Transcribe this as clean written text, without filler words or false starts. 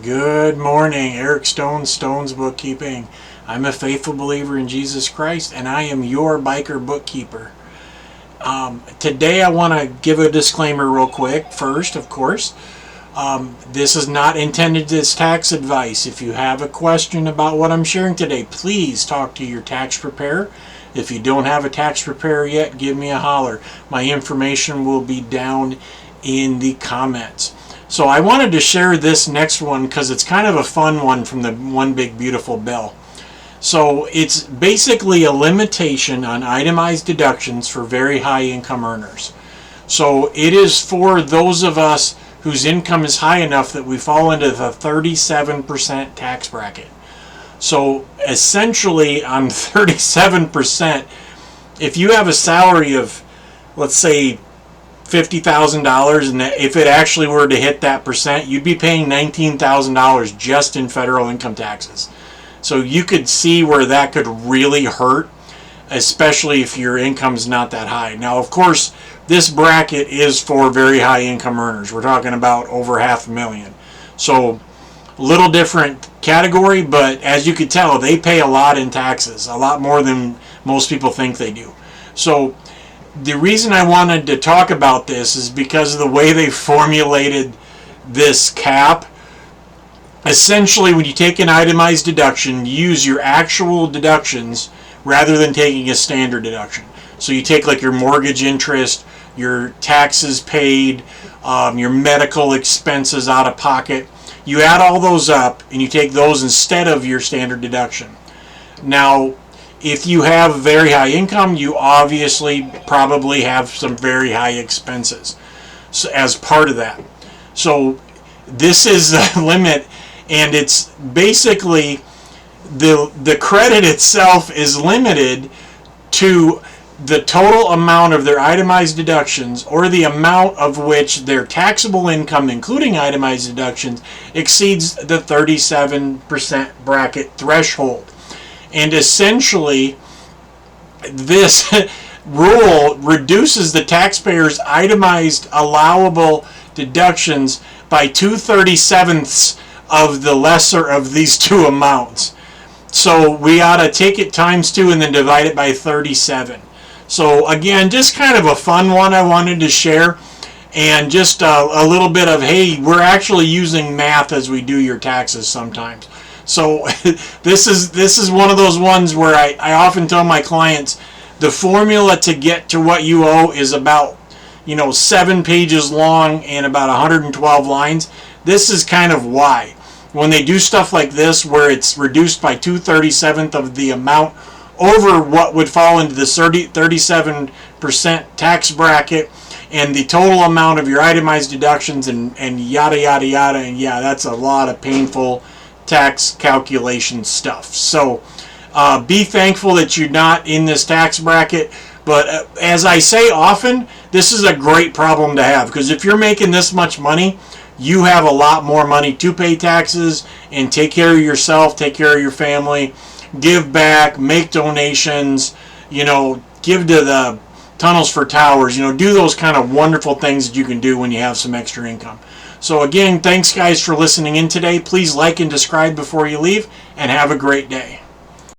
Good morning, Eric Stone, Stone's Bookkeeping. I'm a faithful believer in Jesus Christ, and I am your biker bookkeeper. Today I want to give a disclaimer real quick. First, of course, this is not intended as tax advice. If you have a question about what I'm sharing today, please talk to your tax preparer. If you don't have a tax preparer yet, give me a holler. My information will be down in the comments. So I wanted to share this next one because it's kind of a fun one from the One Big Beautiful Bill. So it's basically a limitation on itemized deductions for very high income earners. So it is for those of us whose income is high enough that we fall into the 37% tax bracket. So essentially on 37%, if you have a salary of, let's say, $50,000, and if it actually were to hit that percent, you'd be paying $19,000 just in federal income taxes. So you could see where that could really hurt, especially if your income's not that high. Now, of course, this bracket is for very high income earners. We're talking about over $500,000. So a little different category, but as you could tell, they pay a lot in taxes, a lot more than most people think they do. So the reason I wanted to talk about this is because of the way they formulated this cap. Essentially, when you take an itemized deduction, you use your actual deductions rather than taking a standard deduction. So you take like your mortgage interest, your taxes paid, your medical expenses out of pocket. You add all those up and you take those instead of your standard deduction. Now, if you have very high income, you obviously probably have some very high expenses as part of that. So this is the limit, and it's basically the credit itself is limited to the total amount of their itemized deductions, or the amount of which their taxable income, including itemized deductions, exceeds the 37% bracket threshold. And essentially, this rule reduces the taxpayer's itemized allowable deductions by 2/37 of the lesser of these two amounts. So we ought to take it times 2 and then divide it by 37. So again, just kind of a fun one I wanted to share, and just a little bit of, hey, we're actually using math as we do your taxes sometimes. So this is one of those ones where I often tell my clients the formula to get to what you owe is about 7 pages long and about 112 lines. This is kind of why. When they do stuff like this where it's reduced by 2/37 of the amount over what would fall into the 37% tax bracket, and the total amount of your itemized deductions and yada yada yada, and yeah, that's a lot of painful tax calculation stuff. So be thankful that you're not in this tax bracket, but as I say often, this is a great problem to have, because if you're making this much money, you have a lot more money to pay taxes and take care of yourself, take care of your family, give back, make donations, give to the Tunnels for Towers, do those kind of wonderful things that you can do when you have some extra income. So again, thanks guys for listening in today. Please like and subscribe before you leave, and have a great day.